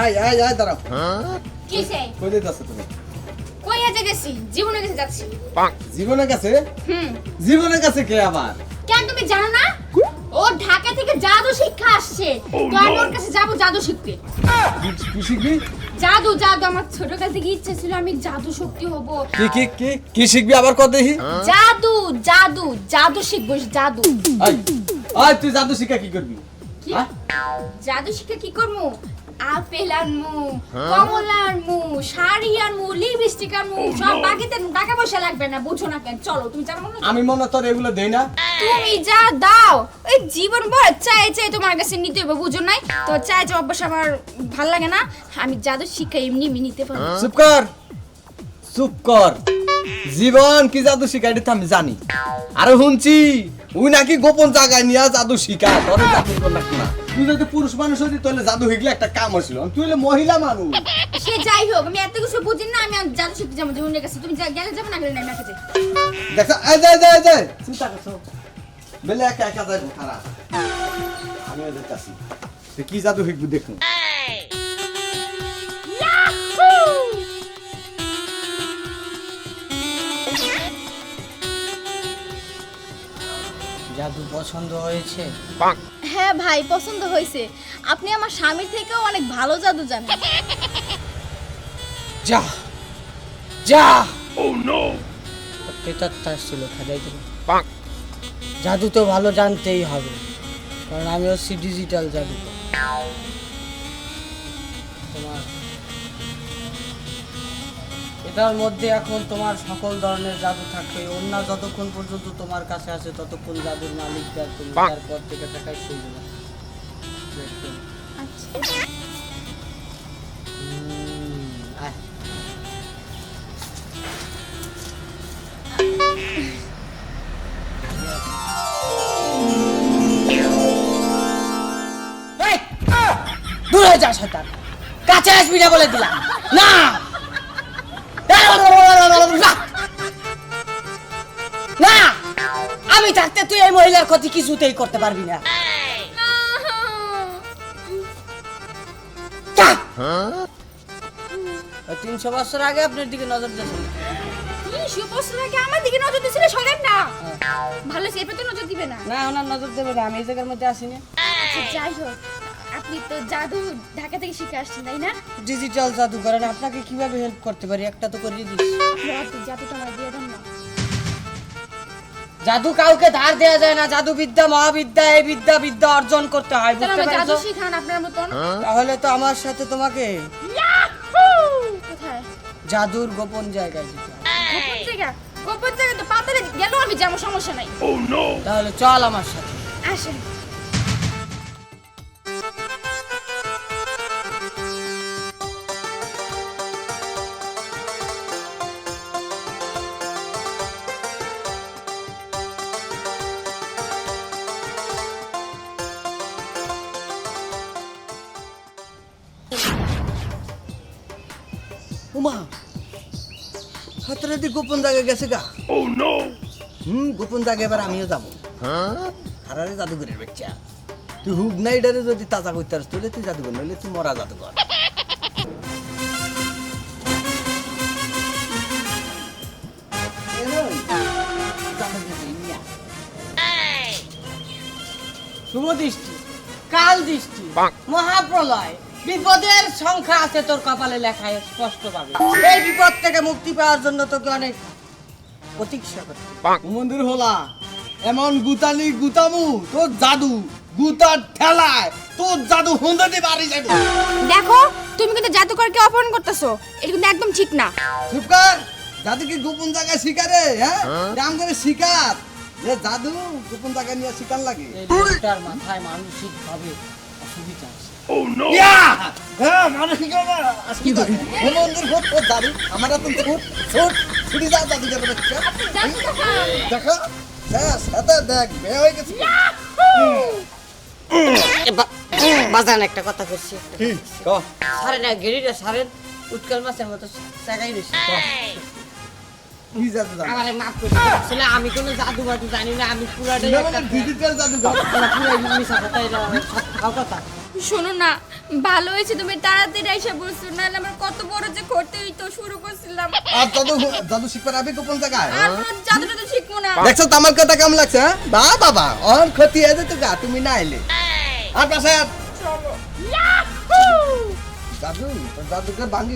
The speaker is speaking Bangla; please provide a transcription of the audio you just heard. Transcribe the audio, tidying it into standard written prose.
আয় দাঁড়াও। কিসে? কই যাচ্ছ তুমি? কই যাচ্ছি? জীবনের কাছে যাচ্ছি। জীবনের কাছে? হুম। জীবনের কাছে কে আবার? কেন তুমি জানো না? ও ঢাকা থেকে জাদু শিক্ষা আসছে। তো আমি ওর কাছে যাব জাদু শিখতে। কি শিখবি? জাদু জাদু আমার ছোটকাল থেকে ইচ্ছা ছিল আমি জাদু শক্তি হব। কি শিখবি আবার কত দেখি? জাদু জাদু জাদু শিখবো জাদু। আয় তুই জাদু শিখা কি করবি? কি? জাদু শিখে কি করবো? আপেল আনমু, কমলা আনমু, শাড়ি আনমু, লিপস্টিক আনমু, সব বাকিতে টাকা পয়সা লাগবে না, বুঝো না কেন? চলো তুমি যাবো না? আমি মনে তোর এগুলো দেই না। তুমি যা দাও ওই জীবন ভর চাই চাই তোমার কাছে নিতে হবে, বুঝো নাই? তো চাই চাই অভ্যাস আমার ভাল লাগে না। আমি জাদু শিক্ষা এমনি এমনি নিতে পারবো। চুপ কর। জীবন কি জাদু শিখাই এটা আমি জানি। আর শুনছি ওই নাকি গোপন জায়গায় নিয়ে জাদু শিখায়। তোরে জাদু করলাম না। তুই যদি পুরুষ মানুষ হতি তাহলে জাদু শিখলে একটা কাম হয়েছিল। তুই হলে মহিলা মানুষ। সে যাই হোক আমি এত কিছু বুঝি না। আমি জাদু শিখতে যাবো জীবনের কাছে। তুমি গেলে যাবো না গেলে না আমার কাছে। দেখো এই যে চিন্তা করছো বেলে একা একা যাইবো খারাপ। আমিও দেখতাছি কি জাদু শিখবি দেখুন। জাদু পছন্দ হয়েছে? হ্যাঁ ভাই, পছন্দ হয়েছে। আপনি আমার স্বামীর থেকেও অনেক ভালো জাদু জানেন। যা যা ও নো প্রেতাত্মা ছিল খাজাই তুমি। জাদু তো ভালো জানতেই হবে, কারণ আমি হচ্ছি ডিজিটাল জাদু। তোমার এটার মধ্যে এখন তোমার সকল ধরনের জাদু থাকবে। অন্য যতক্ষণ পর্যন্ত তোমার কাছে আছে ততক্ষণ জাদুর মালিকদার তুমি, তারপর থেকে টাকাই শুনবে না। আয়। এই, দূর হয়ে যা শয়তান, কাছে আসবি না বলে দিলাম না। না, আমি থাকতে তুই এই মহিলার ক্ষতি কিছুতেই করতে পারবি না। 300 বছর আগে আপনার দিকে নজর দিয়েছিল। 300 বছর আগে আমার দিকে নজর দিয়েছিলে শোনেন না? ভালো সেপে তো নজর দিবে না। না, ওনার নজর দেবে না, আমি এই জায়গার মধ্যে আসিনি। আচ্ছা যাই হোক, আপনি তো জাদু ঢাকা থেকে শিখে আসছেন তাই না? ডিজিটাল জাদু করেন, আপনাকে কিভাবে হেল্প করতে পারি একটা তো করিয়ে দিস। জাদুটা আমার দিয়ে দেন না। জাদু কাউকে ধার দেয়া যায় না। জাদু বিদ্যা মহাবিদ্যা, এই বিদ্যা বিদ্যা অর্জন করতে হয়, তাহলে বুঝতে আমার জাদু পারছো? শিখান আপনার মতন। তাহলে তো আমার সাথে তোমাকে কোথায়? জাদুর গোপন জায়গায় যেতে হবে। গোপন জায়গা? গোপন জায়গা তো পাতালে গেলেও আমি যাবো, সমস্যা নাই। তাহলে চল আমার সাথে। আসেন। উমা হাতরাতে গোপন জায়গায় গেছে গা। গোপন জায়গায় এবার আমিও যাবো। হারারে জাদুঘরের বাচ্চা, তুই হুক না এটারে যদি তাজা করতে পারিস তাহলে তুই জাদুঘর, নইলে তুই মরা জাদুঘর। শুভ দৃষ্টি, কাল দৃষ্টি, মহাপ্রলয়, বিপদের সংখ্যা আছে তোর কপালে লেখায় স্পষ্ট পাবে। এই বিপদ থেকে মুক্তি পাওয়ার জন্য তোকে অনেক প্রতীক্ষা করতে হবে। মন্দির হলা এমন গুতালি গুতামু তোর জাদু গুতার ঠেলায় তোর জাদু হুন্দাতে বাড়ি যাবে। দেখো তুমি কিন্তু জাদুকরকে অপমান করতেছো, এটা কিন্তু একদম ঠিক না। চুপ কর। জাদু কি গোপন জায়গায় শিকারে? হ্যাঁ রাম করে শিকার যে জাদু গোপন জায়গায় নিয়ে শিকার লাগে। এই লোকটার মাথায় মানসিক ভাবে অসুবিধা আছে। হ্যাঁ মানসিক কি করে মন্দির ভোট তোর জাদু আমার তো ছুট ছুট ছুটি যা জাদুঘর বাচ্চা। দেখো সাথে দেখ বে হয়ে গেছে। বাজান একটা কথা করছি, কি ক সারে না গেরিটা সারেন উৎকাল মাছের মতো চাগাই রয়েছে। কি জাদু জানো? আমারে মাফ করে দিন। আসলে আমি কোনো জাদু বাদু জানি না, আমি পুরাটাই এটা একটা মানে ডিজিটাল জাদুঘর। পুরাই মিশা কথা, এটা সত্য কথা। শোনো না, ভালো হয়েছে তুমি তাড়াতাড়ি এসে বলছো, নাহলে আমার কত বড় যে করতে হইতো, শুরু করছিলাম। আর জাদু শিখবার আবে গোপন জায়গায় আর কোনো জাদু টাদু শিখবো না। দেখছো তো আমার কথা কেমন লাগছে হ্যাঁ? বা বাবা অন ক্ষতি হয়ে যেত গা তুমি না এলে আর পাশে চলো। জাদু তোর জাদুকে ভাঙি